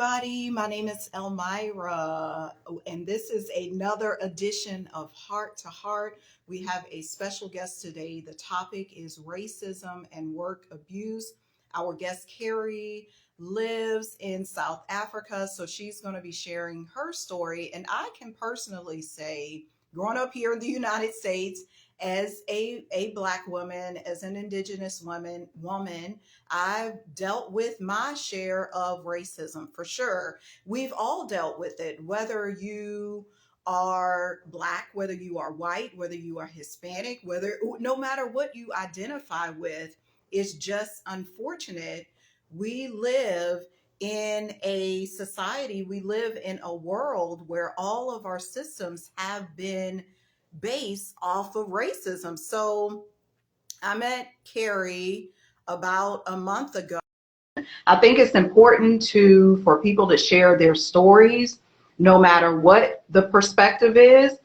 everybody. My name is Elmira, and this is another edition of Heart to Heart. We have a special guest today. The topic is racism and work abuse. Our guest, Kerry, lives in South Africa, so she's going to be sharing her story. And I can personally say, growing up here in the United States, as a Black woman, as an Indigenous woman, I've dealt with my share of racism for sure. We've all dealt with it, whether you are Black, whether you are white, whether you are Hispanic, whether no matter what you identify with, it's just unfortunate. We live in a society, we live in a world where all of our systems have been based off of racism. So I met Kerry about a month ago. I think it's important for people to share their stories, no matter what the perspective is,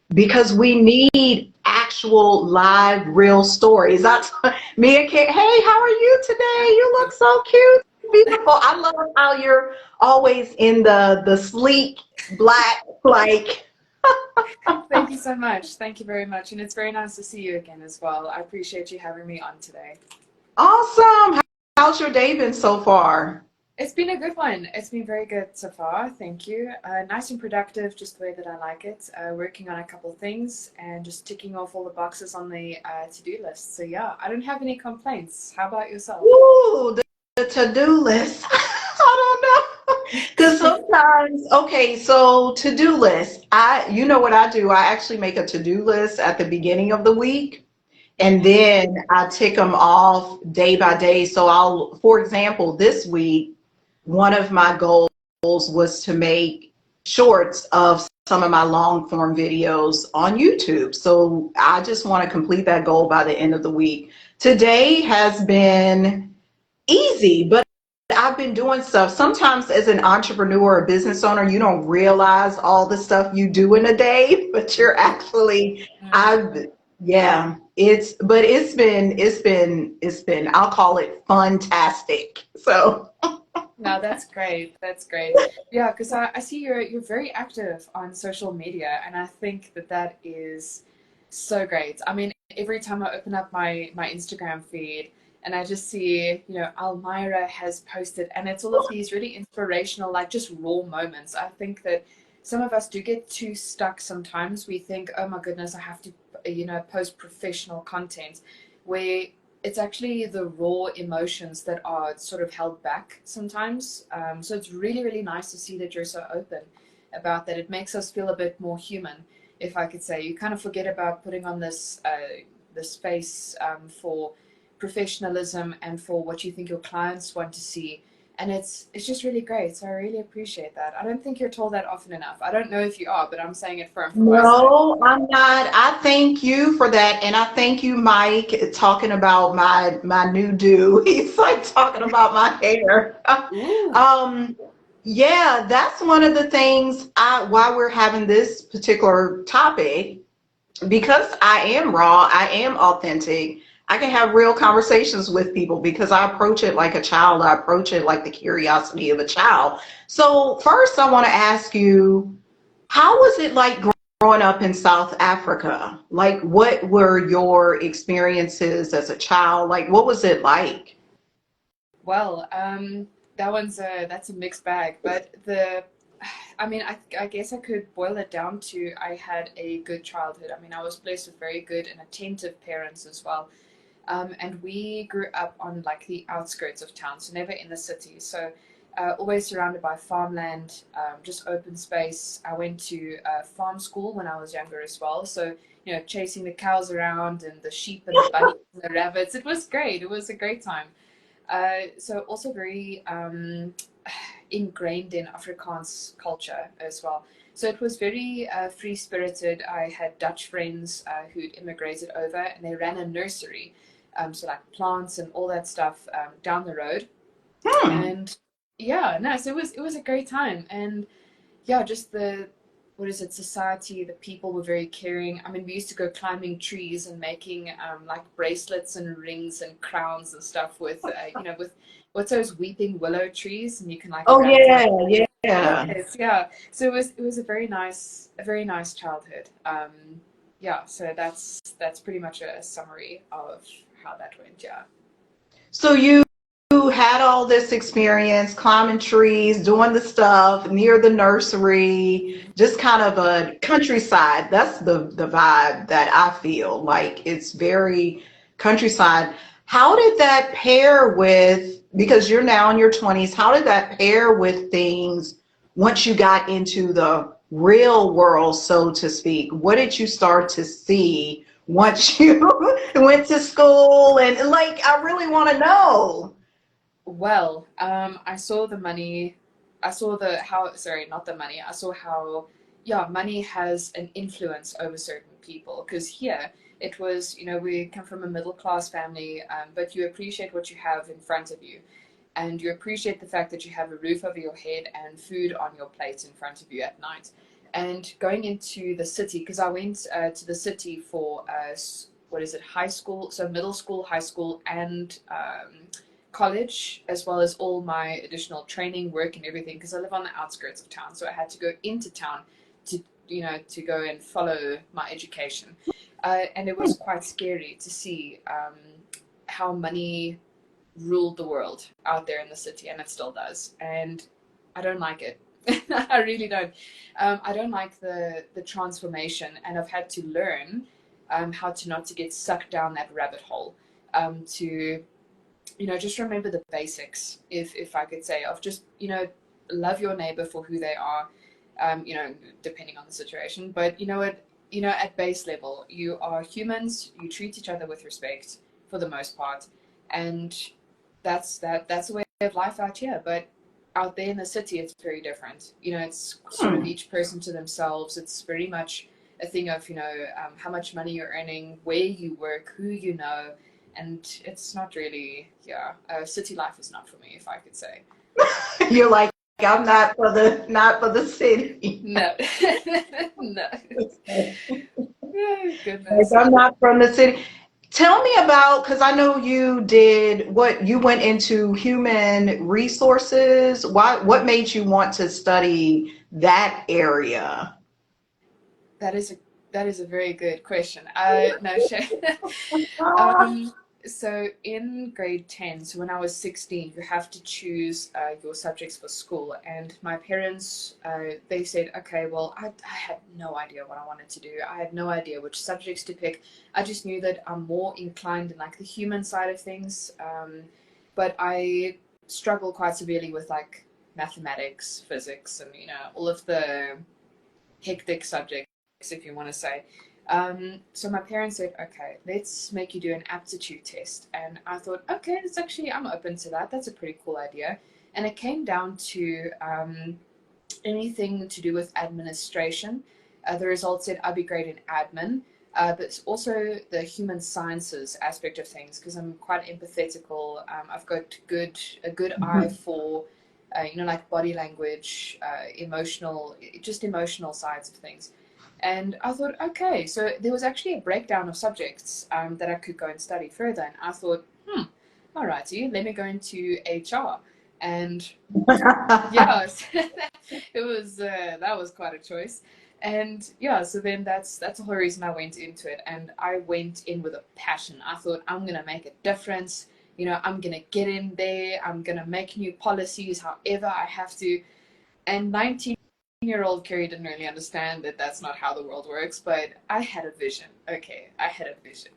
because we need actual live real stories. That's me and Kate. Hey, how are you today? You look so cute, beautiful. I love how you're always in the sleek black, like. Thank you so much. Thank you very much. And it's very nice to see you again as well. I appreciate you having me on today. Awesome. How's your day been so far? It's been a good one. It's been very good so far. Thank you. Nice and productive, just the way that I like it. Working on a couple of things and just ticking off all the boxes on the to-do list. So yeah, I don't have any complaints. How about yourself? Ooh, the to-do list. I don't know. Because sometimes, okay, so to-do list. You know what I do? I actually make a to-do list at the beginning of the week. And then I tick them off day by day. So for example, this week, one of my goals was to make shorts of some of my long form videos on YouTube. So I just want to complete that goal by the end of the week. Today has been easy, but I've been doing stuff. Sometimes as an entrepreneur or business owner, you don't realize all the stuff you do in a day, but you're actually, I've, yeah, it's been, I'll call it fantastic. So. No, that's great. That's great. Yeah, because I see you're very active on social media, and I think that that is so great. I mean, every time I open up my Instagram feed and I just see, Almira has posted, and it's all of these really inspirational, like just raw moments. I think that some of us do get too stuck sometimes. We think, oh my goodness, I have to, post professional content, where it's actually the raw emotions that are sort of held back sometimes. So it's really, really nice to see that you're so open about that. It makes us feel a bit more human, if I could say. You kind of forget about putting on this face for professionalism and for what you think your clients want to see. And it's just really great. So I really appreciate that. I don't think you're told that often enough. I don't know if you are, but I'm saying it from my side. No, I'm not. I thank you for that. And I thank you, Mike, talking about my new do. He's like talking about my hair. Ooh. Um, yeah, that's one of the things why we're having this particular topic, because I am raw, I am authentic. I can have real conversations with people because I approach it like a child. I approach it like the curiosity of a child. So first I want to ask you, how was it like growing up in South Africa? Like, what were your experiences as a child? Like, what was it like? Well, that's a mixed bag, but I mean, I guess I could boil it down to I had a good childhood. I mean, I was blessed with very good and attentive parents as well. And we grew up on like the outskirts of town, so never in the city. So always surrounded by farmland, just open space. I went to farm school when I was younger as well. So, chasing the cows around and the sheep and the bunnies and the rabbits. It was great. It was a great time. So also very ingrained in Afrikaans culture as well. So it was very free spirited. I had Dutch friends who'd immigrated over, and they ran a nursery, so like plants and all that stuff down the road. Hmm. And yeah, no, so it was a great time. And yeah, just the what is it, society, the people were very caring. I mean, we used to go climbing trees and making like bracelets and rings and crowns and stuff with with what's those weeping willow trees, and you can like Oh grab them. yeah, yeah. Yes, yeah. So it was a very nice childhood. Yeah. So that's pretty much a summary of how that went. Yeah. So you had all this experience climbing trees, doing the stuff near the nursery, just kind of a countryside. That's the vibe that I feel like. It's very countryside. How did that pair with, because you're now in your 20s, how did that pair with things once you got into the real world, so to speak? What did you start to see once you went to school? And like, I really want to know. Well, I saw the money. I saw the how. Sorry, not the money. I saw how, yeah, money has an influence over certain people. Because here it was, we come from a middle class family, but you appreciate what you have in front of you, and you appreciate the fact that you have a roof over your head and food on your plate in front of you at night. And going into the city, because I went to the city for what is it, high school, so middle school, high school, and college, as well as all my additional training, work, and everything, because I live on the outskirts of town. So I had to go into town to, to go and follow my education. And it was quite scary to see how money ruled the world out there in the city, and it still does. And I don't like it. I really don't. I don't like the transformation, and I've had to learn how to not to get sucked down that rabbit hole. To just remember the basics, if I could say, of just love your neighbor for who they are, depending on the situation. But at base level, you are humans. You treat each other with respect for the most part, and that's the way of life out here. But out there in the city, it's very different. It's sort of Hmm. each person to themselves. It's very much a thing of how much money you're earning, where you work, who you know, and it's not really, yeah, city life is not for me, if I could say. You're like, I'm not for the city. No. No. Oh, Like, goodness. I'm not from the city. Tell me about, because I know you did what you went into human resources. What made you want to study that area? That is a that is a very good question. No, shame. Ah. Um, so in grade 10, so when I was 16, you have to choose your subjects for school. And my parents, they said, okay, well, I had no idea what I wanted to do. I had no idea which subjects to pick. I just knew that I'm more inclined in like the human side of things. But I struggle quite severely with like mathematics, physics, and all of the hectic subjects, if you want to say. So my parents said, okay, let's make you do an aptitude test. And I thought, okay, that's actually, I'm open to that. That's a pretty cool idea. And it came down to anything to do with administration. The results said I'd be great in admin, but also the human sciences aspect of things, because I'm quite empathetical. I've got a good eye for, like body language, just emotional sides of things. And I thought, okay, so there was actually a breakdown of subjects that I could go and study further. And I thought, all righty, let me go into HR. And yeah, it was that was quite a choice. And yeah, so then that's the whole reason I went into it. And I went in with a passion. I thought, I'm gonna make a difference. I'm gonna get in there. I'm gonna make new policies however I have to. And 19-year-old Kerry didn't really understand that that's not how the world works, but I had a vision. Okay, I had a vision.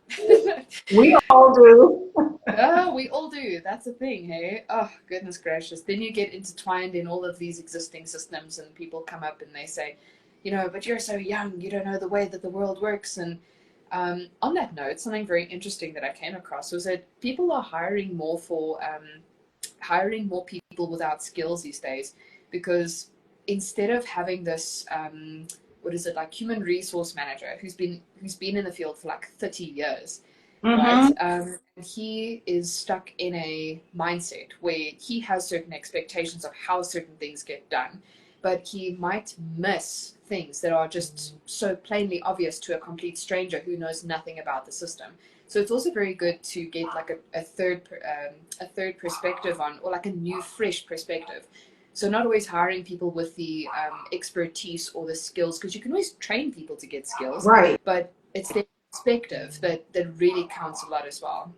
We all do. Oh, we all do. That's the thing, hey? Oh, goodness gracious. Then you get intertwined in all of these existing systems, and people come up and they say, but you're so young, you don't know the way that the world works. And on that note, something very interesting that I came across was that people are hiring more people without skills these days, because instead of having this, what is it, like human resource manager who's been in the field for like 30 years, right? Hmm. He is stuck in a mindset where he has certain expectations of how certain things get done, but he might miss things that are just so plainly obvious to a complete stranger who knows nothing about the system. So it's also very good to get like a third perspective on, or like a new, fresh perspective. So not always hiring people with the expertise or the skills, because you can always train people to get skills, Right. but it's their perspective that really counts a lot as well.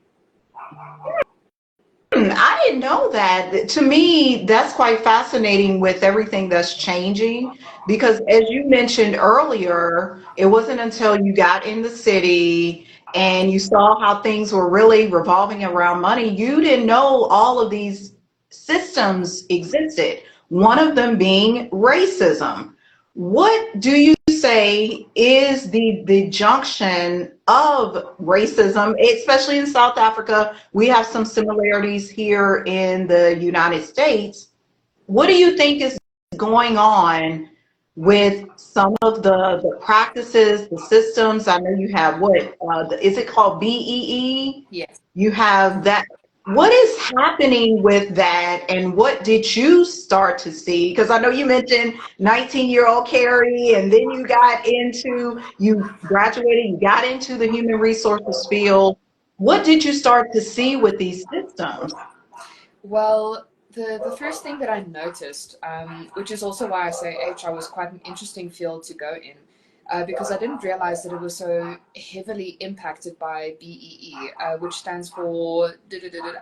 I didn't know that. To me, that's quite fascinating with everything that's changing because, as you mentioned earlier, it wasn't until you got in the city and you saw how things were really revolving around money, you didn't know all of these systems existed. One of them being racism. What do you say is the junction of racism, especially in South Africa? We have some similarities here in the United States. What do you think is going on with some of the practices, the systems? I know you have what is it called, BEE? Yes. You have that. What is happening with that, and what did you start to see? Because I know you mentioned 19-year-old Kerry, and then you graduated, you got into the human resources field. What did you start to see with these systems? Well, the first thing that I noticed, which is also why I say HR was quite an interesting field to go in, because I didn't realize that it was so heavily impacted by BEE, which stands for,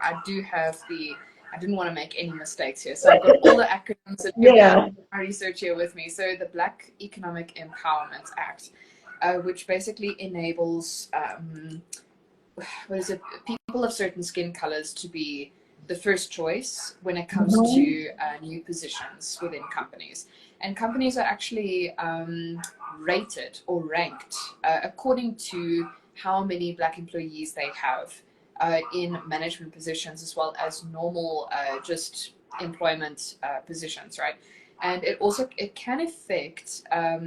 I do have I didn't want to make any mistakes here. So I've got all the acronyms Yeah. and my research here with me. So the Black Economic Empowerment Act, which basically enables, what is it, people of certain skin colors to be the first choice when it comes Mhm. to new positions within companies. And companies are actually rated or ranked according to how many Black employees they have in management positions, as well as normal just employment positions, right? And it can affect. I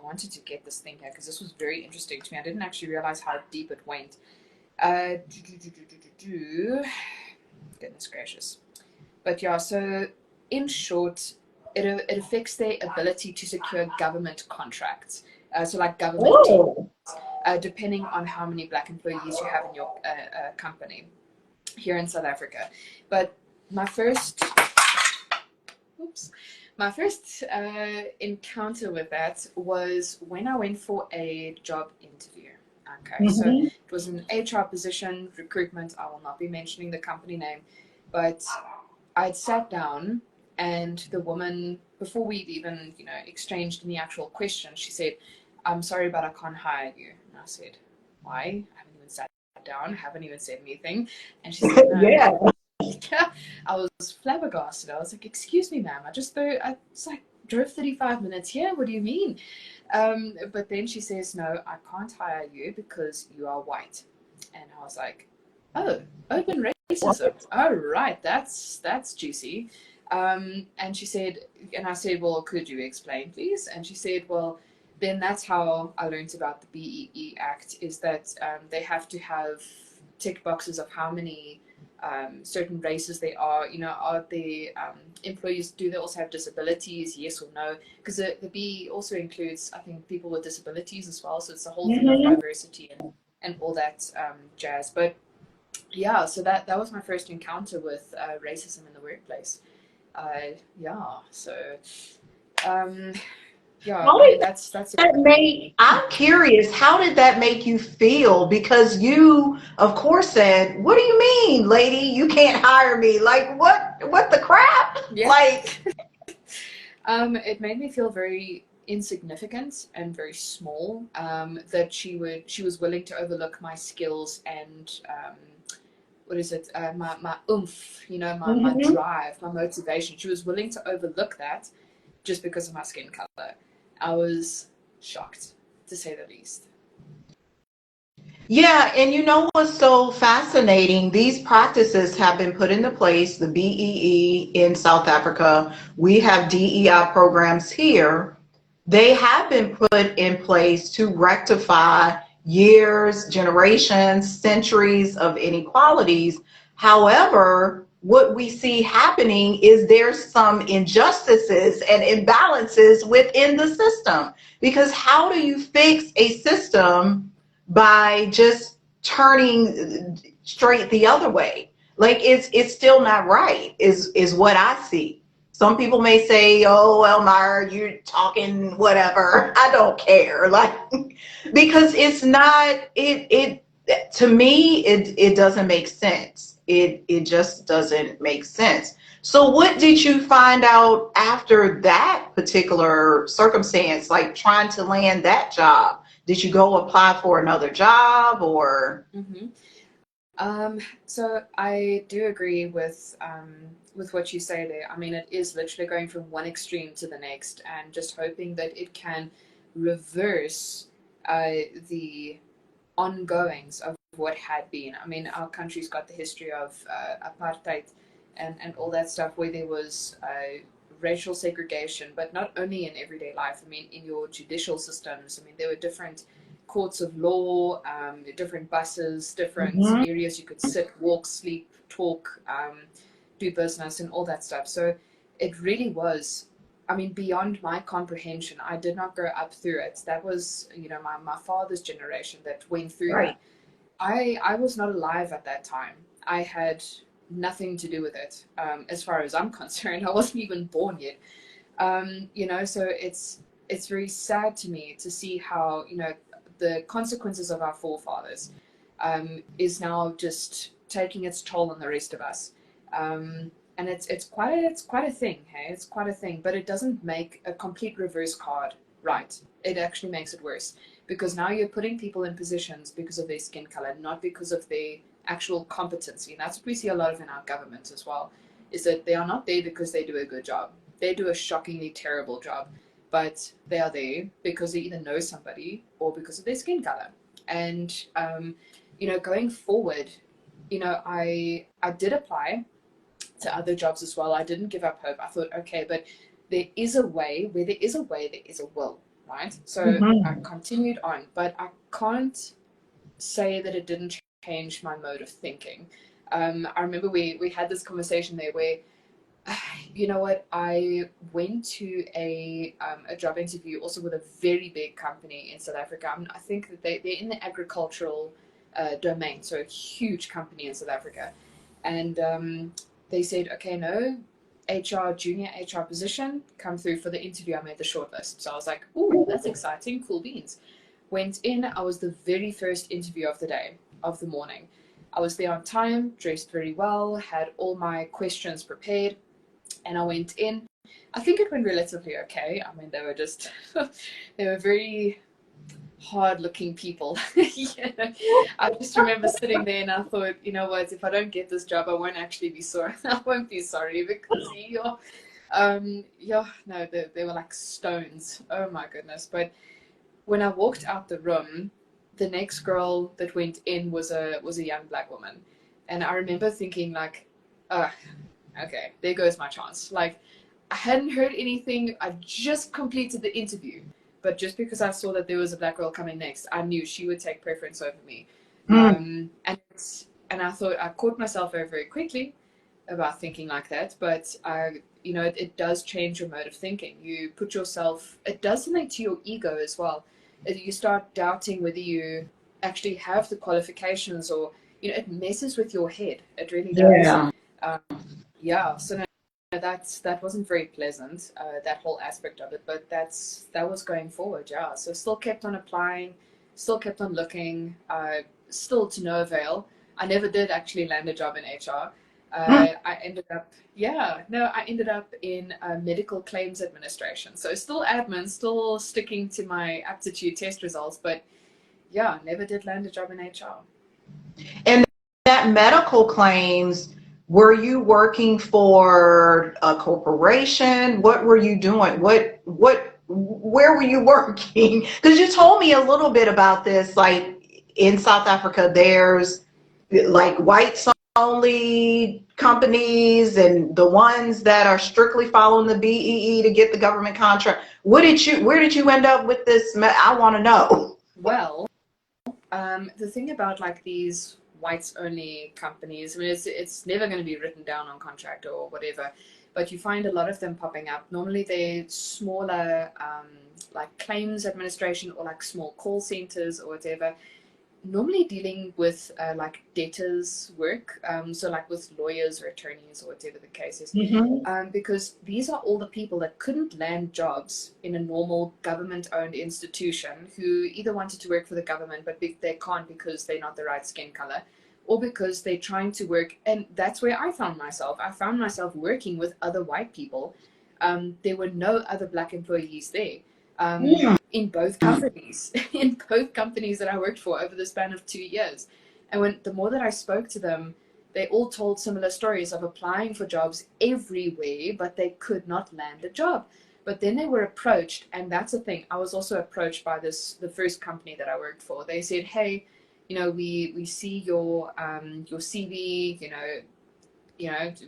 wanted to get this thing here because this was very interesting to me. I didn't actually realize how deep it went. Uh, Goodness gracious. But yeah, so in short, it affects their ability to secure government contracts. So like government teams, Oh. depending on how many Black employees you have in your company here in South Africa. But my first, oops, my first encounter with that was when I went for a job interview. Okay, so Mhm. it was an HR position, recruitment. I will not be mentioning the company name, but I'd sat down, and the woman, before we'd even, exchanged any actual questions, she said, "I'm sorry, but I can't hire you." And I said, "Why? I haven't even sat down, haven't even said anything." And she said, "No." Yeah. I was flabbergasted. I was like, "Excuse me, ma'am. I just like drove 35 minutes here. What do you mean?" But then she says, "No, I can't hire you because you are white." And I was like, "Oh, open racism. Oh, right. That's juicy." And she said, and I said, "Well, could you explain, please?" And she said, "Well, then that's how I learned about the BEE Act, is that they have to have tick boxes of how many certain races they are. Are the employees, do they also have disabilities? Yes or no? Because the BEE also includes, I think, people with disabilities as well. So it's the whole thing of Mhm. diversity and all that jazz. But yeah, so that was my first encounter with racism in the workplace. Yeah, so um, yeah, How I mean did that's that make, I'm curious, how did that make you feel? Because you, of course, said, "What do you mean, lady? You can't hire me." Like, what the crap? yeah. Like, It made me feel very insignificant and very small. That she was willing to overlook my skills and what is it? My oomph, my mhm. drive, my motivation. She was willing to overlook that just because of my skin color. I was shocked, to say the least. Yeah, and you know what's so fascinating? These practices have been put into place, the BEE in South Africa. We have DEI programs here. They have been put in place to rectify years, generations, centuries of inequalities. However, what we see happening is there's some injustices and imbalances within the system. Because how do you fix a system by just turning straight the other way. Like it's still not right, is what I see. Some people may say, "Oh, Elmira, you're talking whatever." I don't care, like because it's not it to me it doesn't make sense. It just doesn't make sense. So what did you find out after that particular circumstance, like trying to land that job? Did you go apply for another job or? Mm-hmm. So I do agree with what you say there. I mean, it is literally going from one extreme to the next, and just hoping that it can reverse the ongoings of what had been. I mean, our country's got the history of apartheid and all that stuff, where there was racial segregation, but not only in everyday life. I mean, in your judicial systems. I mean, there were different courts of law, different buses, different Mhm. areas you could sit, walk, sleep, talk, do business, and all that stuff. So it really was, I mean, beyond my comprehension. I did not grow up through it. That was, my father's generation that went through Right. that. I was not alive at that time. I had nothing to do with it, as far as I'm concerned. I wasn't even born yet. So it's very sad to me to see how, the consequences of our forefathers is now just taking its toll on the rest of us. And it's quite a thing, hey? It's quite a thing, but it doesn't make a complete reverse card right. It actually makes it worse, because now you're putting people in positions because of their skin color, not because of their actual competency. And that's what we see a lot of in our government as well, is that they are not there because they do a good job. They do a shockingly terrible job, but they are there because they either know somebody or because of their skin color. And going forward, I did apply to other jobs as well. I didn't give up hope. I thought, okay, but there is a way. Where there is a way, there is a will, right? So I Mhm. continued on, but I can't say that it didn't change my mode of thinking. I remember we had this conversation there where, you know what, I went to a job interview also with a very big company in South Africa. I think that they're in the agricultural domain, so a huge company in South Africa. And they said, okay, no, junior HR position, come through for the interview. I made the shortlist. So I was like, ooh, that's exciting, cool beans. Went in, I was the very first interview of the day, of the morning. I was there on time, dressed very well, had all my questions prepared, and I went in. I think it went relatively okay. I mean, they were just, they were very hard-looking people. I just remember sitting there and I thought, you know what, if I don't get this job, I won't actually be sorry. I won't be sorry, because no, they were like stones. Oh my goodness. But when I walked out the room, the next girl that went in was a young black woman. And I remember thinking like, uh, okay, there goes my chance. Like, I hadn't heard anything. I just completed the interview, but just because I saw that there was a black girl coming next, I knew she would take preference over me. Mm. And I thought, I caught myself very quickly about thinking like that. But it does change your mode of thinking. You put yourself. It does something to your ego as well. You start doubting whether you actually have the qualifications, or it messes with your head. It really does. Yeah. Um, yeah, so no, that wasn't very pleasant, that whole aspect of it, but that was going forward. Yeah, so still kept on applying, still kept on looking, still to no avail. I never did actually land a job in HR. Mm. I ended up in medical claims administration. So still admin, still sticking to my aptitude test results, but yeah, never did land a job in HR. And that medical claims, were you working for a corporation? What were you doing? Where were you working? Because you told me a little bit about this, like in South Africa, there's like whites only companies and the ones that are strictly following the BEE to get the government contract. Where did you end up with this? I want to know. Well, the thing about like these whites only companies, I mean, it's never going to be written down on contract or whatever, but you find a lot of them popping up. Normally they're smaller, like claims administration, or like small call centers or whatever. normally dealing with like debtors work, so like with lawyers or attorneys or whatever the case is, because these are all the people that couldn't land jobs in a normal government-owned institution, who either wanted to work for the government but they can't because they're not the right skin color, or because they're trying to work. And that's where I found myself. I found myself working with other white people. There were no other black employees there. In both companies, in both companies that I worked for over the span of 2 years. And the more that I spoke to them, they all told similar stories of applying for jobs everywhere, but they could not land a job. But then they were approached, and that's the thing. I was also approached by the first company that I worked for. They said, "Hey, we see your CV.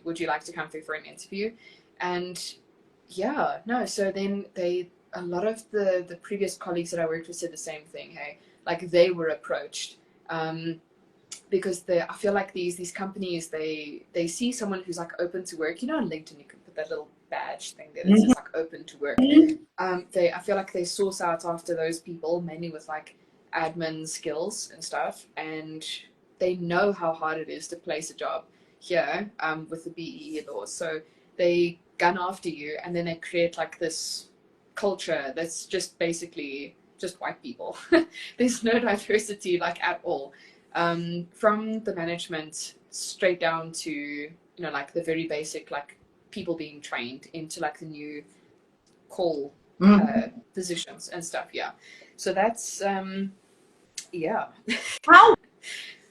Would you like to come through for an interview?" And yeah, no. So then a lot of the previous colleagues that I worked with said the same thing. Hey, like they were approached, because I feel like these companies, they see someone who's like open to work. On LinkedIn you can put that little badge thing there that says like open to work. I feel like they source out after those people, mainly with like admin skills and stuff, and they know how hard it is to place a job here, with the BEE laws. So they gun after you, and then they create like this culture that's just basically just white people. There's no diversity like at all, from the management straight down to like the very basic, like people being trained into like the new call positions and stuff. Yeah, so that's yeah. How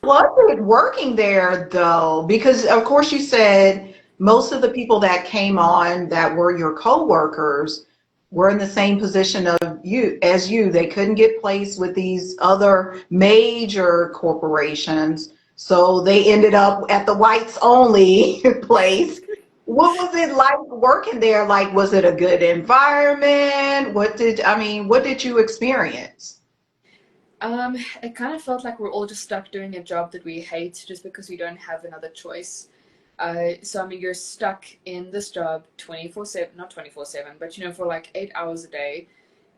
was it working there though? Because of course you said most of the people that came on that were your coworkers were in the same position of you as you. They couldn't get placed with these other major corporations, so they ended up at the whites only place. What was it like working there? Like, was it a good environment? What did you experience? It kind of felt like we're all just stuck doing a job that we hate just because we don't have another choice. So I mean, you're stuck in this job 24/7, not 24/7, but for like 8 hours a day.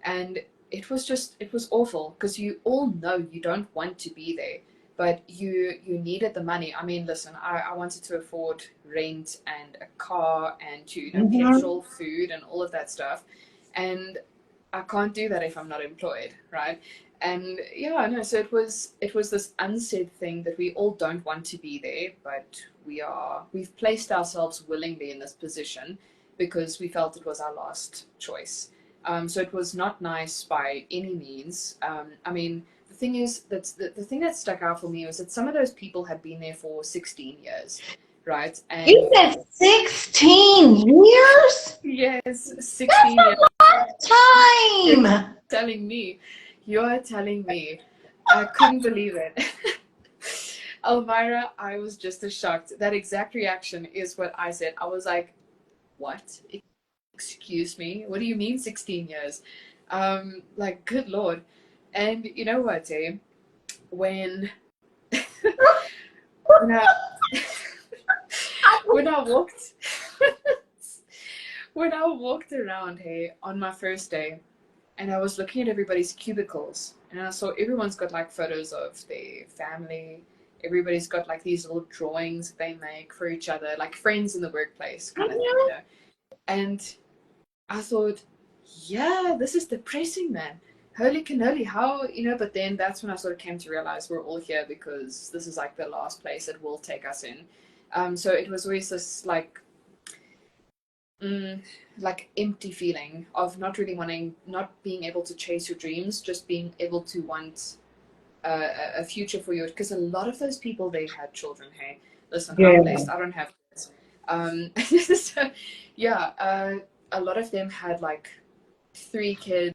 And it was awful, because you all know you don't want to be there, but you needed the money. I mean, listen, I wanted to afford rent and a car and to, petrol, food, and all of that stuff. And I can't do that if I'm not employed, right? And yeah, no, so it was this unsaid thing that we all don't want to be there, but we've placed ourselves willingly in this position because we felt it was our last choice. So it was not nice by any means. I mean, the thing is, the thing that stuck out for me was that some of those people had been there for 16 years, right? And You said 16 years? yes, 16 years. Time. Telling me. You're telling me. I couldn't believe it. Elvira, I was just as shocked. That exact reaction is what I said. I was like, what? Excuse me? What do you mean 16 years? Like, good Lord. And you know what, eh? When, when I, when I walked, when I walked around, hey, on my first day, and I was looking at everybody's cubicles, and I saw everyone's got like photos of their family. Everybody's got like these little drawings they make for each other, like friends in the workplace kind of thing, And I thought, yeah, this is depressing, man. Holy cannoli, how, but then that's when I sort of came to realize we're all here because this is like the last place it will take us in. So it was always this like empty feeling of not really wanting, not being able to chase your dreams, just being able to want a future for you. Because a lot of those people, they had children. Hey, listen, I'm blessed. I don't have kids. So, yeah, a lot of them had like 3 kids,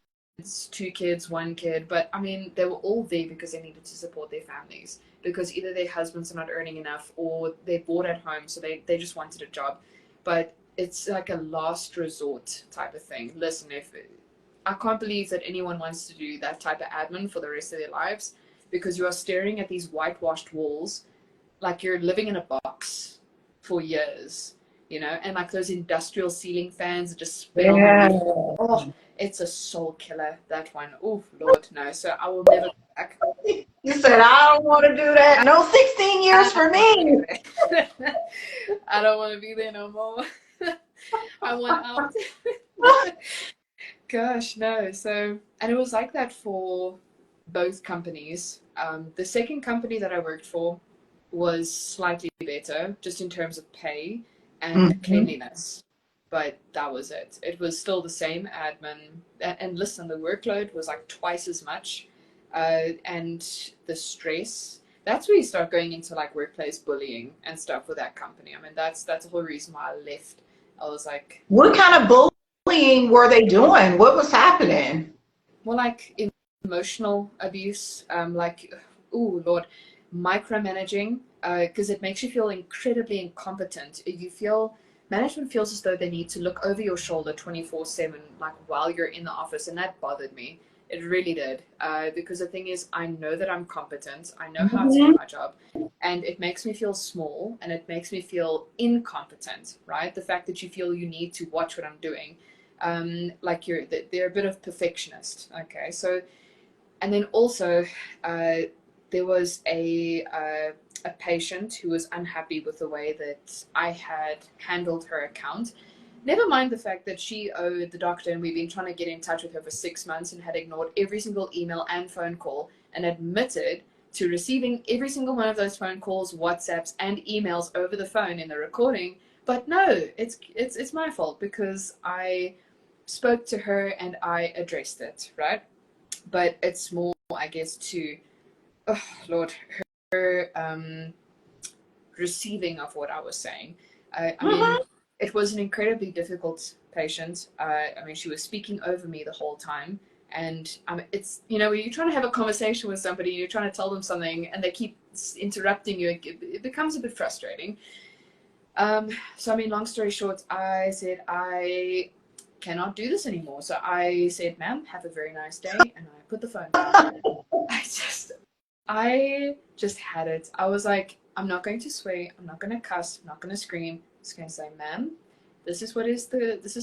2 kids, 1 kid. But I mean, they were all there because they needed to support their families. Because either their husbands are not earning enough or they're bored at home, so they just wanted a job. But it's like a last resort type of thing. Listen, I can't believe that anyone wants to do that type of admin for the rest of their lives, because you are staring at these whitewashed walls like you're living in a box for years, and like those industrial ceiling fans that just spin on the roof. Oh, it's a soul killer, that one. Oh, Lord, no. So I will never go back. You said, I don't want to do that. No 16 years for me. I don't want to be there no more. I want out. Gosh, no. So, and it was like that for both companies. The second company that I worked for was slightly better, just in terms of pay and cleanliness. But that was it. It was still the same admin. And listen, the workload was like twice as much. And the stress. That's where you start going into like workplace bullying and stuff with that company. I mean, that's the whole reason why I left. I was like, What kind of bullying were they doing? What was happening? well, like emotional abuse, like, oh Lord, micromanaging, because it makes you feel incredibly incompetent. You feel management feels as though they need to look over your shoulder 24/7, like while you're in the office, and that bothered me. It really did, because the thing is, I know that I'm competent. I know how to do my job, and it makes me feel small, and it makes me feel incompetent. Right? The fact that you feel you need to watch what I'm doing. Like they're a bit of perfectionist. Okay, so and then also there was a patient who was unhappy with the way that I had handled her account. Never mind the fact that she owed the doctor, and we've been trying to get in touch with her for 6 months and had ignored every single email and phone call and admitted to receiving every single one of those phone calls, WhatsApps, and emails over the phone in the recording. But no, it's my fault because I spoke to her and I addressed it, right? But it's more, I guess, to, oh Lord, her receiving of what I was saying. I mean, it was an incredibly difficult patient. I mean, she was speaking over me the whole time. And it's, when you're trying to have a conversation with somebody, you're trying to tell them something, and they keep interrupting you, it becomes a bit frustrating. So, I mean, long story short, I said, I cannot do this anymore. So I said, ma'am, have a very nice day. And I put the phone down. I just had it. I was like, I'm not going to swear. I'm not going to cuss. I'm not going to scream. I'm just going to say, ma'am, this is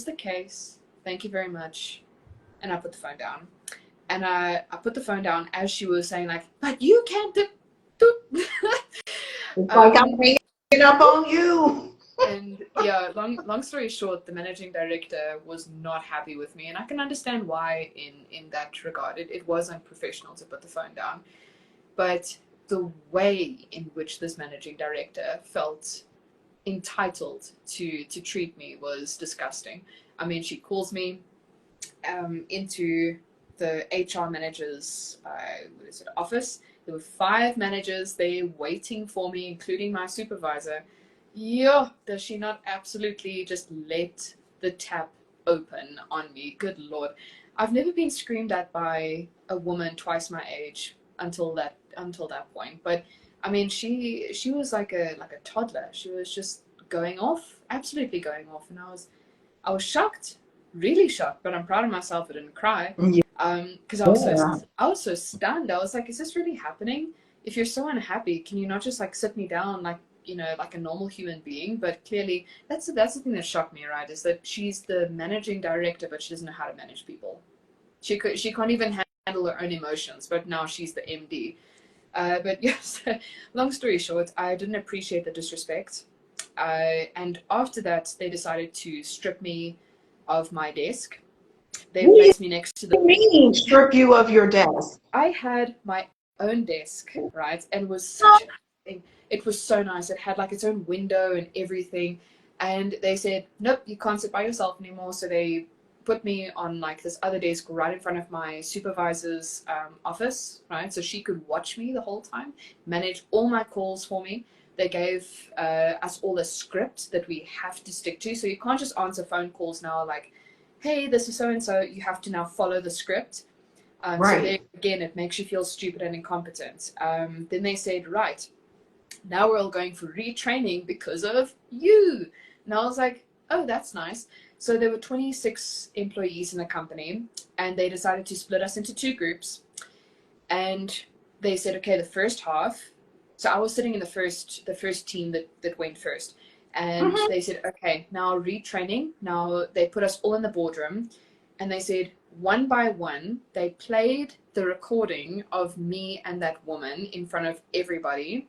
the case. Thank you very much. And I put the phone down. And I put the phone down as she was saying, like, but you can't do. It's like I'm hanging up on you. And yeah, long story short, the managing director was not happy with me, and I can understand why in that regard. It was unprofessional to put the phone down, but the way in which this managing director felt entitled to treat me was disgusting. I mean, she calls me into the HR manager's office. There were 5 managers there waiting for me, including my supervisor. Yeah, does she not absolutely just let the tap open on me? Good Lord. I've never been screamed at by a woman twice my age until that point. But I mean, she was like a toddler. She was just going off, absolutely going off, and I was shocked, really shocked. But I'm proud of myself. I didn't cry, because I was so stunned. I was like, is this really happening? If you're so unhappy, can you not just like sit me down like like a normal human being? But clearly that's the thing that shocked me, right? Is that she's the managing director, but she doesn't know how to manage people. She can't even handle her own emotions, but now she's the MD. But yes, long story short, I didn't appreciate the disrespect. And after that, they decided to strip me of my desk. They placed me next to the. What do you mean, strip you of your desk? I had my own desk, right? And it was so nice. It had like its own window and everything. And they said, nope, you can't sit by yourself anymore. So they put me on like this other desk right in front of my supervisor's office, right? So she could watch me the whole time, manage all my calls for me. They gave us all a script that we have to stick to. So you can't just answer phone calls now like, hey, this is so-and-so. You have to now follow the script. Right. So there, again, it makes you feel stupid and incompetent. Then they said, right, now we're all going for retraining because of you. And I was like, oh, that's nice. So there were 26 employees in the company, and they decided to split us into 2 groups. And they said, okay, the first half. So I was sitting in the first team that went first. And they said, okay, now retraining. Now they put us all in the boardroom. And they said, one by one, they played the recording of me and that woman in front of everybody.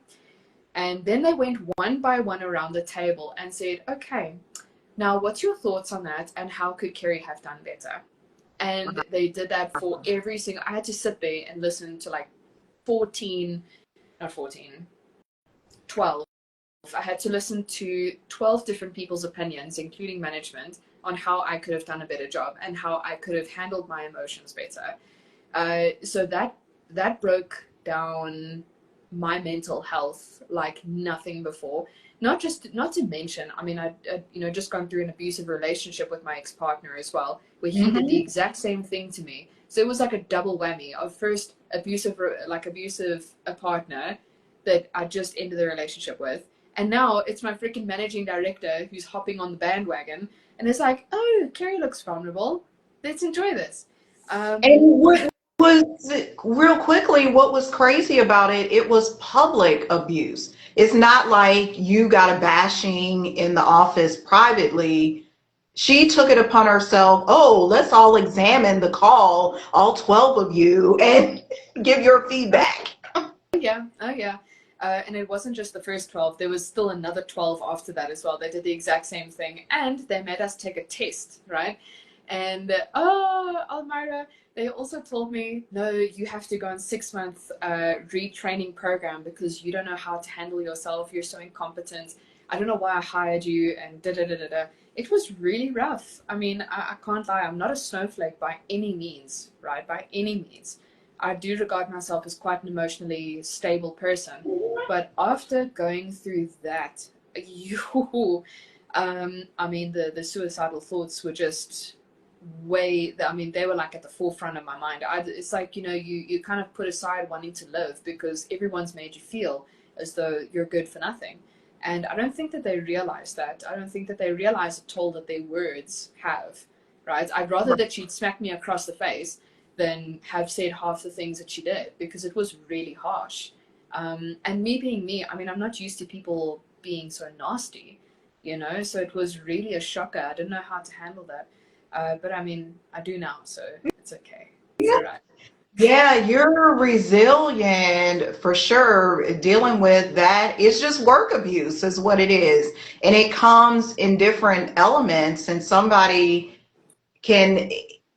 And then they went one by one around the table and said, okay, now what's your thoughts on that? And how could Kerry have done better? And they did that for every single, I had to sit there and listen to like 14, not 14, 12. I had to listen to 12 different people's opinions, including management, on how I could have done a better job and how I could have handled my emotions better. So that broke down my mental health like nothing before. Not to mention, I mean, I just gone through an abusive relationship with my ex-partner as well, where he did the exact same thing to me. So it was like a double whammy of first abusive a partner that I just ended the relationship with, and now it's my freaking managing director who's hopping on the bandwagon, and it's like, oh, Kerry looks vulnerable. Let's enjoy this. And what was, real quickly, what was crazy about it, it was public abuse. It's not like you got a bashing in the office privately. She took it upon herself, oh, let's all examine the call, all 12 of you, and give your feedback. Oh yeah. And it wasn't just the first 12. There was still another 12 after that as well. They did the exact same thing, and they made us take a test, right? And Almira, they also told me, no, you have to go on 6 month retraining program because you don't know how to handle yourself. You're so incompetent. I don't know why I hired you, and da da da da da. It was really rough. I mean, I can't lie. I'm not a snowflake by any means, right? By any means. I do regard myself as quite an emotionally stable person. But after going through that, I mean, the suicidal thoughts were just I mean, they were like at the forefront of my mind. It's like, you kind of put aside wanting to live because everyone's made you feel as though you're good for nothing. And I don't think that they realize that. I don't think that they realize the toll that their words have, right? I'd rather that she'd smack me across the face than have said half the things that she did, because it was really harsh. And me being me, I mean, I'm not used to people being so nasty, so it was really a shocker. I didn't know how to handle that. But I mean, I do now, so it's okay. It's all right. Yeah, you're resilient for sure. Dealing with that, it's just work abuse is what it is. And it comes in different elements, and somebody can,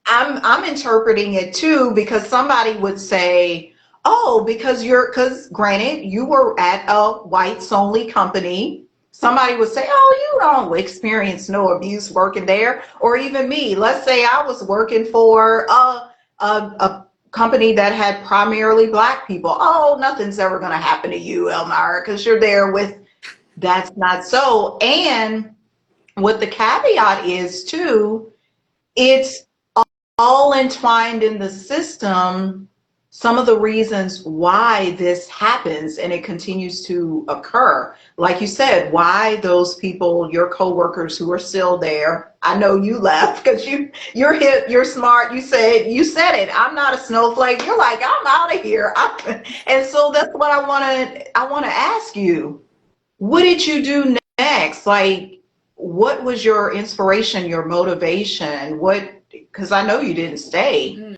I'm interpreting it too, because somebody would say, oh, because granted, you were at a whites only company. Somebody would say, oh, you don't experience no abuse working there. Or even me, let's say I was working for a company that had primarily black people. Oh, nothing's ever going to happen to you, Elmira, because you're there with, that's not so. And what the caveat is too, it's all entwined in the system, some of the reasons why this happens and it continues to occur. Like you said, why those people, your coworkers who are still there, I know you left because you're hip, you're smart. You said it. I'm not a snowflake. You're like, I'm out of here. And so that's what I want to ask you. What did you do next? Like, what was your inspiration, your motivation? Because I know you didn't stay. Mm.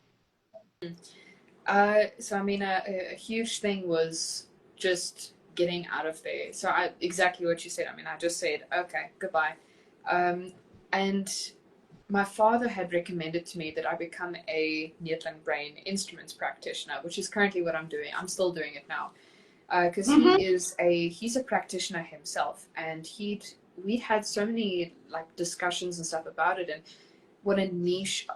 So I mean, a huge thing was just getting out of there. So exactly what you said. I mean, I just said, okay, goodbye. And my father had recommended to me that I become a Needling brain instruments practitioner, which is currently what I'm doing. I'm still doing it now. Because he's a practitioner himself, and we'd had so many like discussions and stuff about it, and what a niche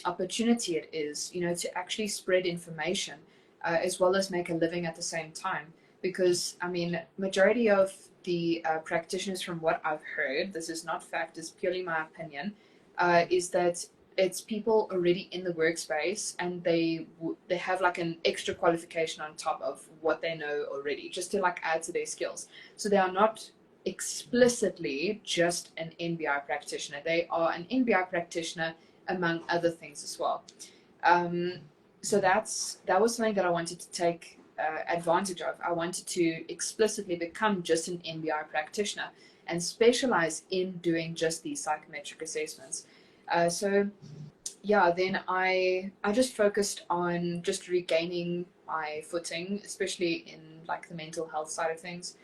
opportunity it is, to actually spread information as well as make a living at the same time. Because I mean, majority of the practitioners, from what I've heard, this is not fact, it's purely my opinion, is that it's people already in the workspace, and they have like an extra qualification on top of what they know already, just to like add to their skills. So they are not explicitly just an NBI practitioner. They are an NBI practitioner among other things as well. So that was something that I wanted to take advantage of. I wanted to explicitly become just an NBI practitioner and specialize in doing just these psychometric assessments. So yeah, then I just focused on just regaining my footing, especially in like the mental health side of things,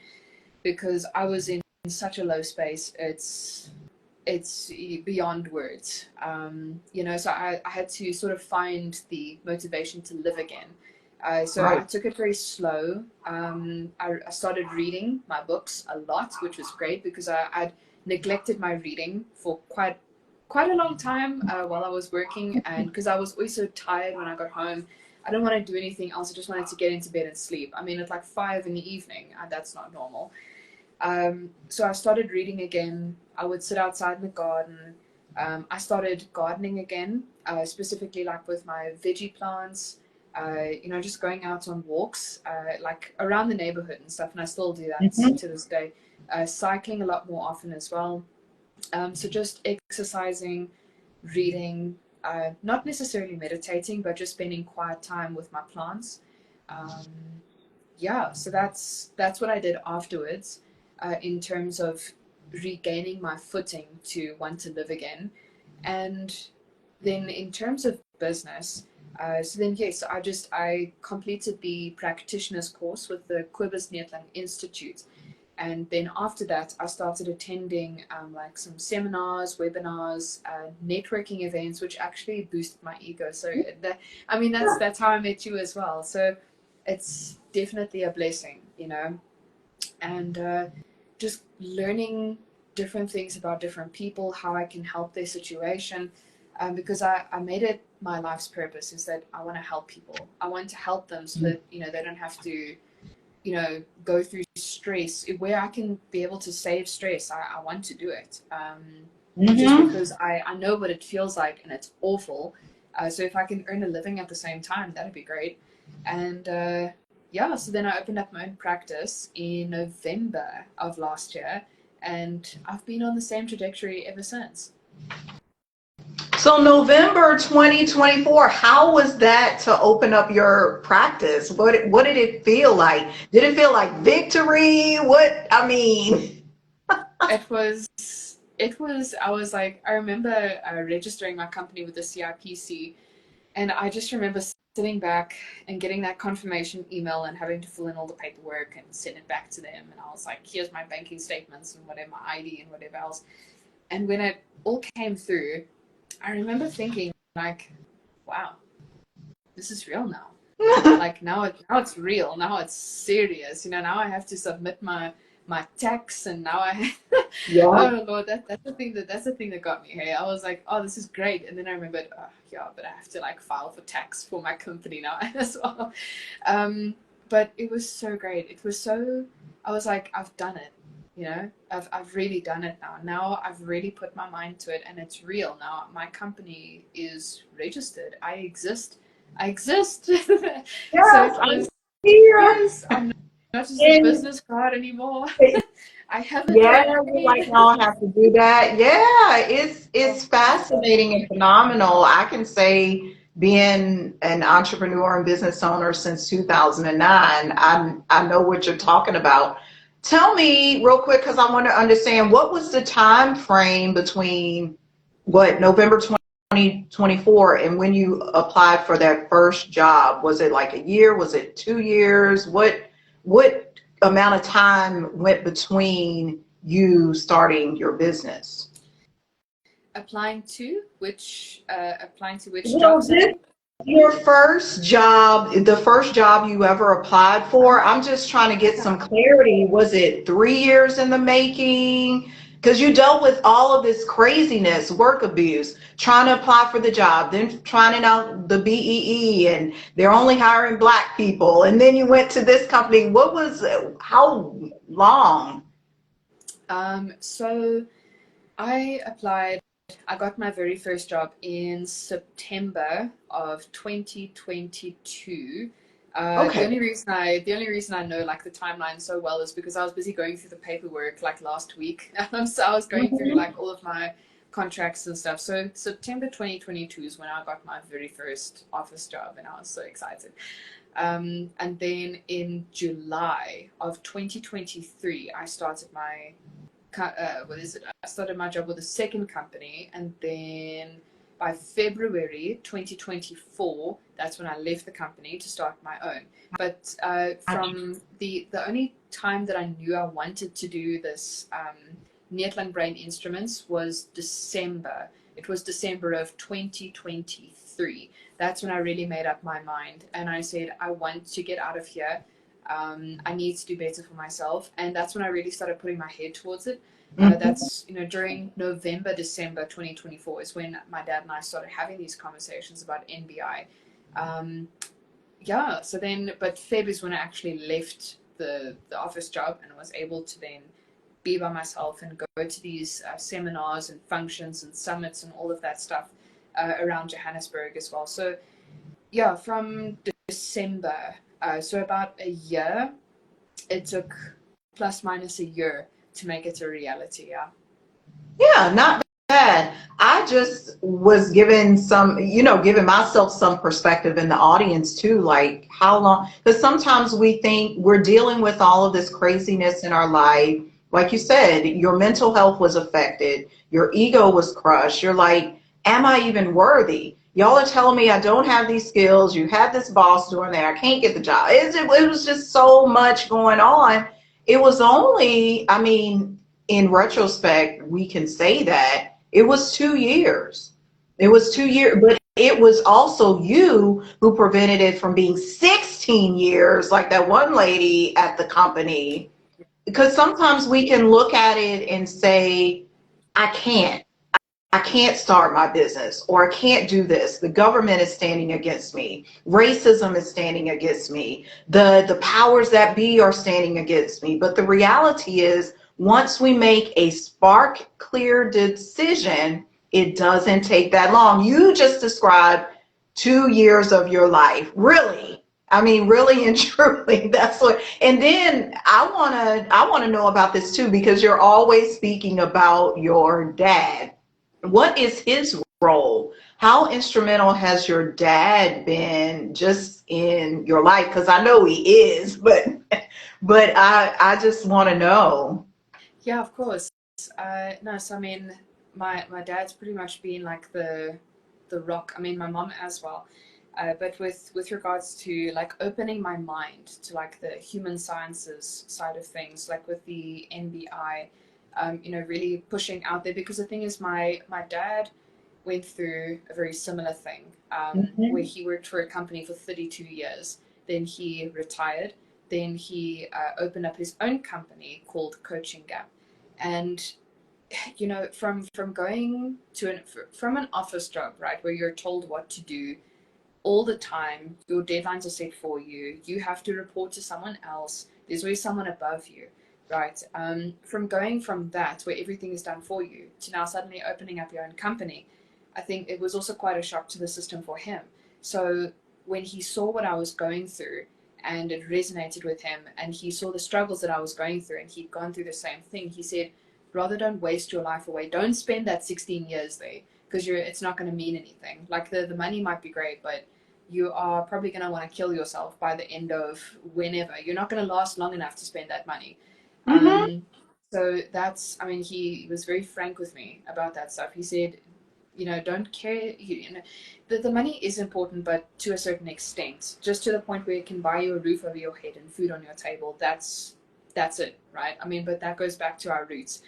because I was in such a low space. It's beyond words. So I had to sort of find the motivation to live again. So I Right. took it very slow. I started reading my books a lot, which was great because I'd neglected my reading for quite a long time while I was working, and because I was always so tired when I got home. I didn't want to do anything else. I just wanted to get into bed and sleep. I mean, at like 5 in the evening, that's not normal. So I started reading again. I would sit outside in the garden. I started gardening again, specifically like with my veggie plants, just going out on walks, like around the neighborhood and stuff. And I still do that Mhm. to this day. Cycling a lot more often as well. So just exercising, reading, not necessarily meditating, but just spending quiet time with my plants. Um, yeah, so that's what I did afterwards, in terms of regaining my footing to want to live again. And then in terms of business, so then yes, I completed the practitioner's course with the Quibus Neertlang Institute. And then after that, I started attending like some seminars, webinars, networking events, which actually boosted my ego. So I mean, that's how I met you as well. So it's definitely a blessing, and just learning different things about different people, how I can help their situation, because I made it my life's purpose is that I want to help people. I want to help them so that they don't have to go through stress where I can be able to save stress. I want to do it, just Mhm. because I know what it feels like and it's awful. So if I can earn a living at the same time, that'd be great. And yeah, so then I opened up my own practice in November of last year, and I've been on the same trajectory ever since. So November 2024, how was that to open up your practice? What did it feel like? Did it feel like victory? What I mean, It was, I was like, I remember registering my company with the CIPC, and I just remember sitting back and getting that confirmation email and having to fill in all the paperwork and send it back to them. And I was like, here's my banking statements and whatever, my ID and whatever else. And when it all came through, I remember thinking, like, wow, this is real now. Like now it's real. Now it's serious. Now I have to submit my tax, and now I yeah. oh Lord, that's the thing that got me. Hey, I was like, oh, this is great, and then I remembered, oh yeah, but I have to like file for tax for my company now as well. But it was so great. It was so. I was like, I've done it. I've really done it now. Now I've really put my mind to it, and it's real now. My company is registered. I exist. I exist. So Yes, it I'm was, here. yes, I'm not just a And business card anymore. I have a yeah, we domain. like now have to do that. Yeah, it's Oh my God. fascinating and phenomenal. I can say being an entrepreneur and business owner since 2009, I know what you're talking about. Tell me real quick because I want to understand what was the time frame between what November 2024 and when you applied for that first job? Was it like a year? Was it 2 years? What amount of time went between you starting your business? Applying to which job, Well, this sorry? your first job, the first job you ever applied for. I'm just trying to get some Ah, clarity. Was it 3 years in the making? Because you dealt with all of this craziness, work abuse, trying to apply for the job, then trying out the BEE, and they're only hiring black people. And then you went to this company. How long? so I applied. I got my very first job in September of 2022. Okay. The only reason I know like the timeline so well is because I was busy going through the paperwork like last week. So I was going through Mhm. like all of my contracts and stuff. So September 2022 is when I got my very first office job, and I was so excited. And then in July of 2023, I started my what is it? I started my job with a second company, and then by February 2024, that's when I left the company to start my own. But from the only time that I knew I wanted to do this Neetland Brain Instruments was December. It was December of 2023. That's when I really made up my mind, and I said, I want to get out of here. I need to do better for myself, and that's when I really started putting my head towards it. That's, during November, December 2024 is when my dad and I started having these conversations about NBI. So then, but Feb is when I actually left the office job and was able to then be by myself and go to these seminars and functions and summits and all of that stuff around Johannesburg as well. So yeah, from December, so about a year, it took plus minus a year to make it a reality. Yeah, not bad. I just was given some, giving myself some perspective in the audience too, like how long, because sometimes we think we're dealing with all of this craziness in our life. Like you said, your mental health was affected, your ego was crushed. You're like, am I even worthy? Y'all are telling me I don't have these skills. You have this boss doing that. I can't get the job. It was just so much going on. It was only, I mean, in retrospect, we can say that it was 2 years. It was 2 years, but it was also you who prevented it from being 16 years, like that one lady at the company. Because sometimes we can look at it and say, I can't. I can't start my business, or I can't do this. The government is standing against me. Racism is standing against me. The powers that be are standing against me. But the reality is, once we make a spark clear decision, it doesn't take that long. You just described 2 years of your life. Really? I mean, really and truly, that's what. And then I wanna know about this too, because you're always speaking about your dad. What is his role? How instrumental has your dad been just in your life? Because I know he is, but I just want to know. Yeah, of course. No, so I mean, my dad's pretty much been like the rock. I mean, my mom as well. But with regards to like opening my mind to like the human sciences side of things, like with the NBI, really pushing out there, because the thing is, my dad went through a very similar thing, where Mhm. he worked for a company for 32 years, then he retired, then he opened up his own company called Coaching Gap, and from going to from an office job, right, where you're told what to do all the time, your deadlines are set for you, you have to report to someone else, there's always someone above you, right? From going from that, where everything is done for you, to now suddenly opening up your own company, I think it was also quite a shock to the system for him. So when he saw what I was going through, and it resonated with him, and he saw the struggles that I was going through, and he'd gone through the same thing, he said, rather don't waste your life away, don't spend that 16 years there, because it's not going to mean anything. Like the money might be great, but you are probably going to want to kill yourself by the end of whenever. You're not going to last long enough to spend that money. Mhm. So that's, I mean, he was very frank with me about that stuff. He said, don't care. The money is important, but to a certain extent, just to the point where it can buy you a roof over your head and food on your table. That's it, right? I mean, but that goes back to our roots.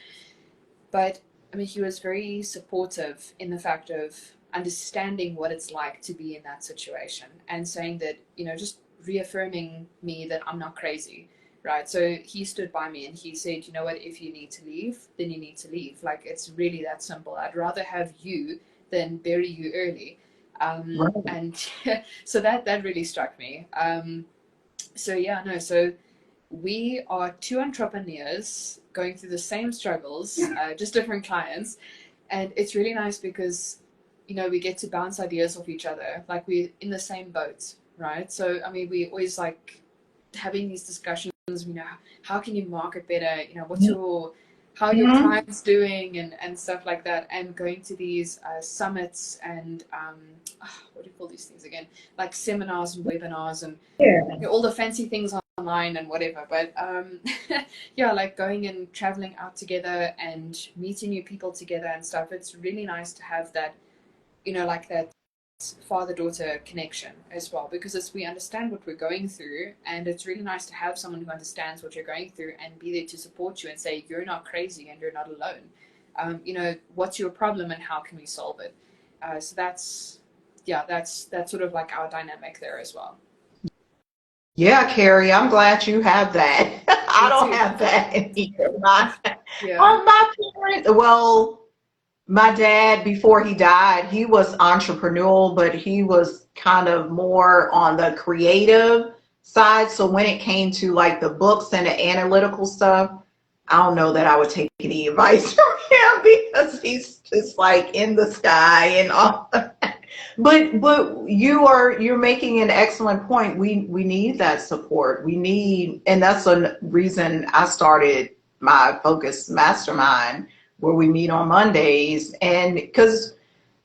But I mean, he was very supportive in the fact of understanding what it's like to be in that situation, and saying that, just reaffirming me that I'm not crazy, right? So he stood by me and he said, you know what, if you need to leave, then you need to leave. Like, it's really that simple. I'd rather have you than bury you early. Right. And so that really struck me. So yeah, no, so we are two entrepreneurs going through the same struggles, just different clients. And it's really nice because, we get to bounce ideas off each other. Like, we're in the same boat, right? So, I mean, we always like having these discussions, how can you market better? How are your Mhm. clients doing, and stuff like that. And going to these summits and, what do you call these things again? Like seminars and webinars and Yeah. all the fancy things online and whatever. But yeah, like going and traveling out together and meeting new people together and stuff. It's really nice to have that like that father-daughter connection as well, because it's, we understand what we're going through, and it's really nice to have someone who understands what you're going through and be there to support you and say you're not crazy and you're not alone. What's your problem and how can we solve it? So that's sort of like our dynamic there as well. Yeah, Carrie, I'm glad you have that. I Me don't too. have that either. My, Yeah. my parents, well, my dad, before he died, he was entrepreneurial, but he was kind of more on the creative side. So when it came to like the books and the analytical stuff, I don't know that I would take any advice from him because he's just like in the sky and all. But you're making an excellent point. We need that support. We need, and that's a reason I started my Focus Mastermind, where we meet on Mondays, and because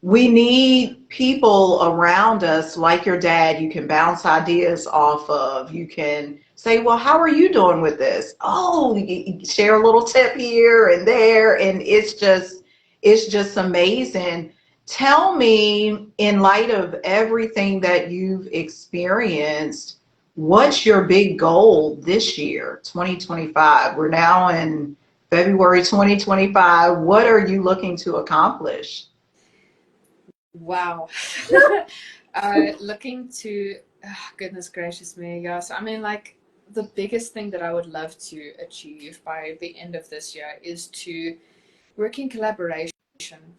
we need people around us like your dad you can bounce ideas off of. You can say, well, how are you doing with this? Oh, you share a little tip here and there, and it's just amazing. Tell me, in light of everything that you've experienced, what's your big goal this year, 2025? We're now in February 2025. What are you looking to accomplish? Wow. Looking to, goodness gracious me, yeah. So I mean, like, the biggest thing that I would love to achieve by the end of this year is to work in collaboration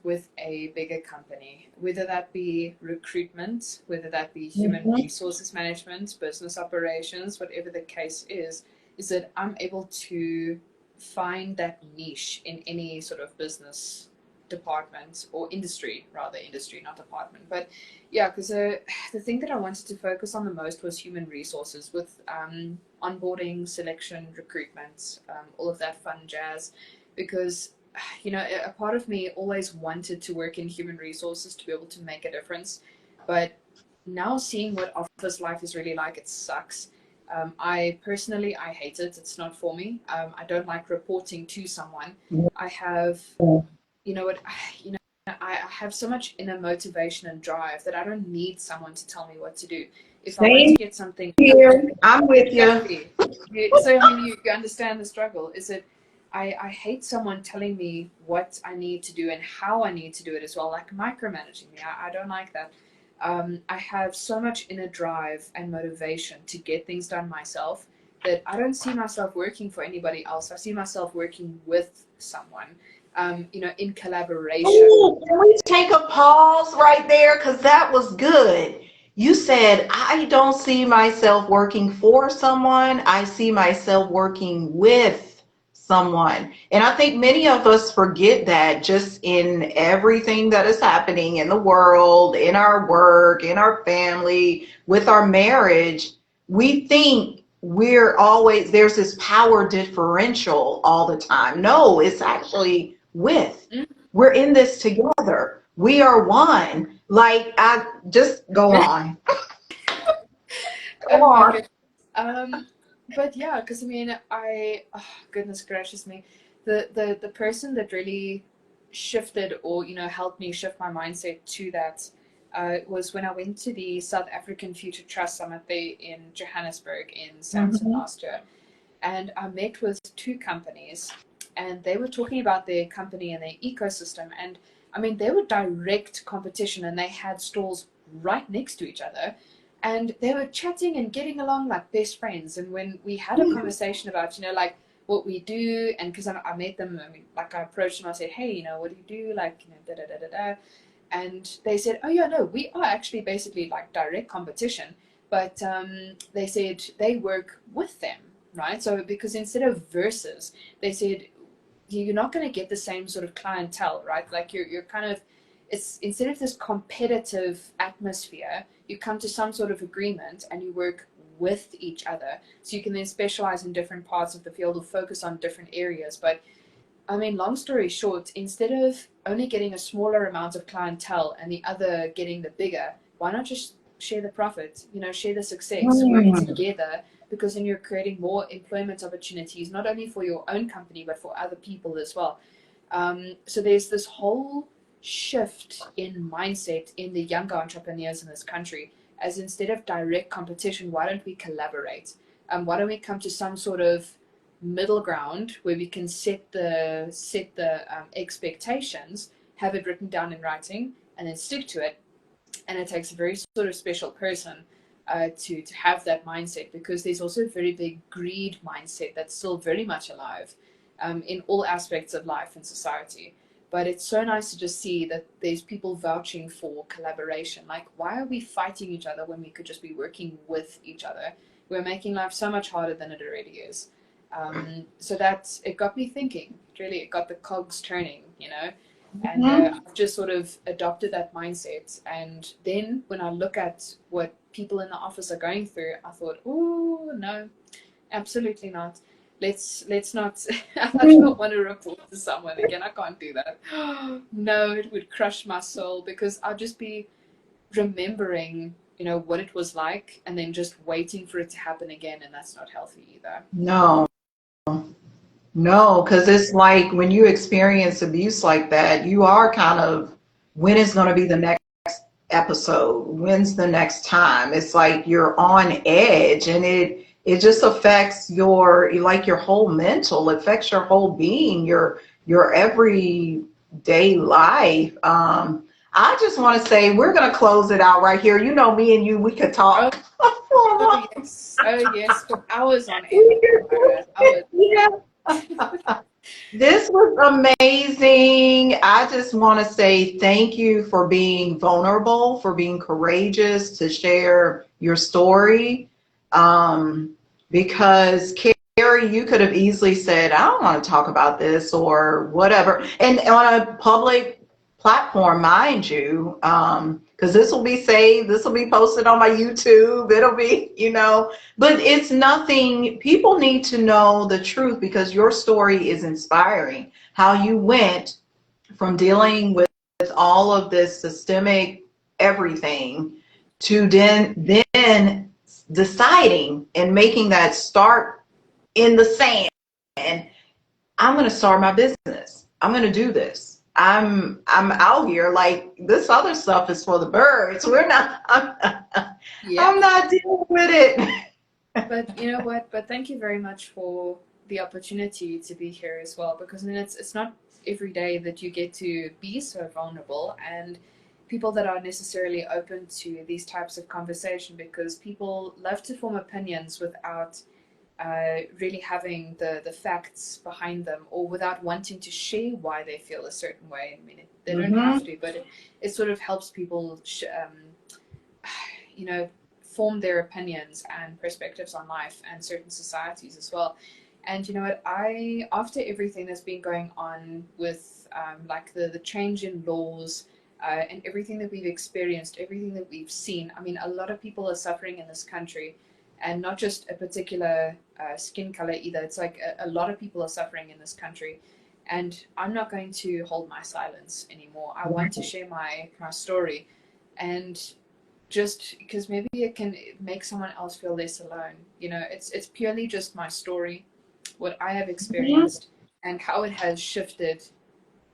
with a bigger company, whether that be recruitment, whether that be human Mhm. resources management, business operations, whatever the case is that I'm able to find that niche in any sort of business department, or industry, rather industry, not department. But yeah, because the thing that I wanted to focus on the most was human resources, with onboarding, selection, recruitment, all of that fun jazz, because a part of me always wanted to work in human resources to be able to make a difference. But now seeing what office life is really like, it sucks. I personally, I hate it. It's not for me. I don't like reporting to someone. I have, you know what, you know, I have so much inner motivation and drive that I don't need someone to tell me what to do. If I want to Same get something here. done, I'm with you. exactly. So I mean, you understand the struggle. Is it? I hate someone telling me what I need to do and how I need to do it as well, like micromanaging me. I don't like that. I have so much inner drive and motivation to get things done myself that I don't see myself working for anybody else. I see myself working with someone, in collaboration. Ooh, can we take a pause right there? Because that was good. You said, I don't see myself working for someone. I see myself working with someone. And I think many of us forget that just in everything that is happening in the world, in our work, in our family, with our marriage, we think there's this power differential all the time. No, it's actually with. We're in this together. We are one. Like, I just go on. Go Oh my on. goodness. But yeah, because I mean, goodness gracious me, the person that really shifted, or helped me shift my mindset to that, was when I went to the South African Future Trust Summit there in Johannesburg in Sandton Mhm. last year, and I met with two companies, and they were talking about their company and their ecosystem, and I mean, they were direct competition, and they had stalls right next to each other, and they were chatting and getting along like best friends. And when we had a conversation about like what we do, and because I met them, I mean, like, I approached them, I said, hey, what do you do, like, da da da da da, and they said, oh yeah, no, we are actually basically like direct competition, but they said they work with them, right? So because instead of versus, they said you're not going to get the same sort of clientele, right? Like, you're kind of, it's, instead of this competitive atmosphere, you come to some sort of agreement and you work with each other, so you can then specialize in different parts of the field or focus on different areas. But I mean, long story short, instead of only getting a smaller amount of clientele and the other getting the bigger, why not just share the profit, share the success, work Mm. together, because then you're creating more employment opportunities, not only for your own company, but for other people as well. So there's this whole shift in mindset in the younger entrepreneurs in this country, as instead of direct competition, why don't we collaborate? Why don't we come to some sort of middle ground where we can set the expectations, have it written down in writing, and then stick to it. And it takes a very sort of special person to have that mindset, because there's also a very big greed mindset that's still very much alive in all aspects of life and society. But it's so nice to just see that there's people vouching for collaboration. Like, why are we fighting each other when we could just be working with each other? We're making life so much harder than it already is. So that it got me thinking. Really, it got the cogs turning, you know. And I've just sort of adopted that mindset. And then when I look at what people in the office are going through, I thought, oh no, absolutely not. Let's not. I don't want to report to someone again. I can't do that. No, it would crush my soul, because I'll just be remembering, you know, what it was like, and then just waiting for it to happen again, and that's not healthy either. No, no, because it's like when you experience abuse like that, you are kind of, when is going to be the next episode? When's the next time? It's like you're on edge, and it just affects your whole mental, affects your whole being, your everyday life. I just want to say we're going to close it out right here. You know, me and you, we could talk for a Oh while. yes, oh yes, for hours on end. Hours. Yeah. This was amazing. I just want to say thank you for being vulnerable, for being courageous to share your story. Because Kerry, you could have easily said, I don't want to talk about this or whatever. And on a public platform, mind you, because this will be saved, this will be posted on my YouTube, it'll be, but it's nothing. People need to know the truth, because your story is inspiring. How you went from dealing with all of this systemic everything to then deciding and making that start in the sand. And I'm going to start my business. I'm going to do this. I'm out here, like, this other stuff is for the birds. Yeah. I'm not dealing with it. But you know what? But thank you very much for the opportunity to be here as well, because I mean, it's not every day that you get to be so vulnerable, and people that are necessarily open to these types of conversation, because people love to form opinions without really having the facts behind them, or without wanting to share why they feel a certain way. I mean, they don't have to, but it sort of helps people form their opinions and perspectives on life and certain societies as well. And you know what, after everything that's been going on with like the change in laws and everything that we've experienced, everything that we've seen, I mean, a lot of people are suffering in this country, and not just a particular skin color either. It's like a lot of people are suffering in this country, and I'm not going to hold my silence anymore. I want to share my story, and just because maybe it can make someone else feel less alone. You know, it's purely just my story, what I have experienced, and how it has shifted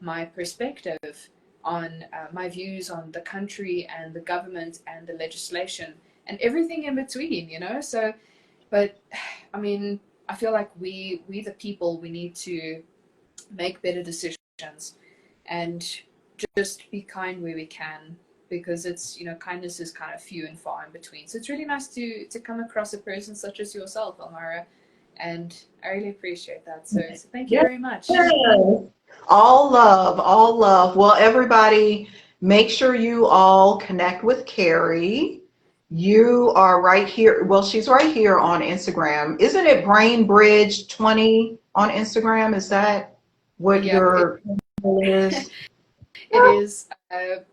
my perspective on my views on the country and the government and the legislation and everything in between, you know. So, but I mean, I feel like we the people, we need to make better decisions and just be kind where we can, because it's, you know, kindness is kind of few and far in between. So it's really nice to come across a person such as yourself, Elmira, and I really appreciate that. So thank you very much. All love, all love. Well, everybody, make sure you all connect with Kerry. You are right here. Well, she's right here on Instagram. Isn't it Brain Bridge 20 on Instagram? Is that what your handle is? It is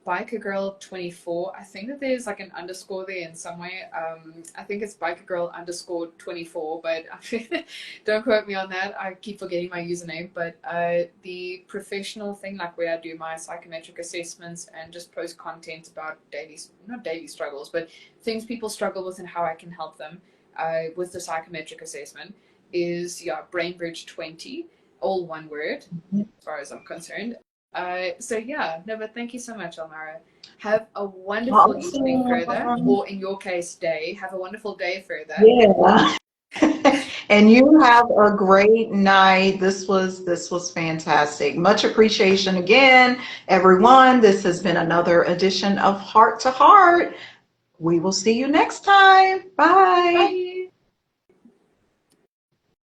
Biker Girl 24. I think that there's like an underscore there in some way. I think it's Biker Girl underscore 24, but don't quote me on that. I keep forgetting my username. But the professional thing, like where I do my psychometric assessments and just post content about not daily struggles, but things people struggle with and how I can help them with the psychometric assessment, is BrainBridge 20, all one word, as far as I'm concerned. So yeah, no, but thank you so much, Elmira. Have a wonderful evening further, Awesome. or in your case, day. Have a wonderful day further. Yeah. And you have a great night. This was fantastic. Much appreciation again, everyone. This has been another edition of Heart to Heart. We will see you next time. Bye.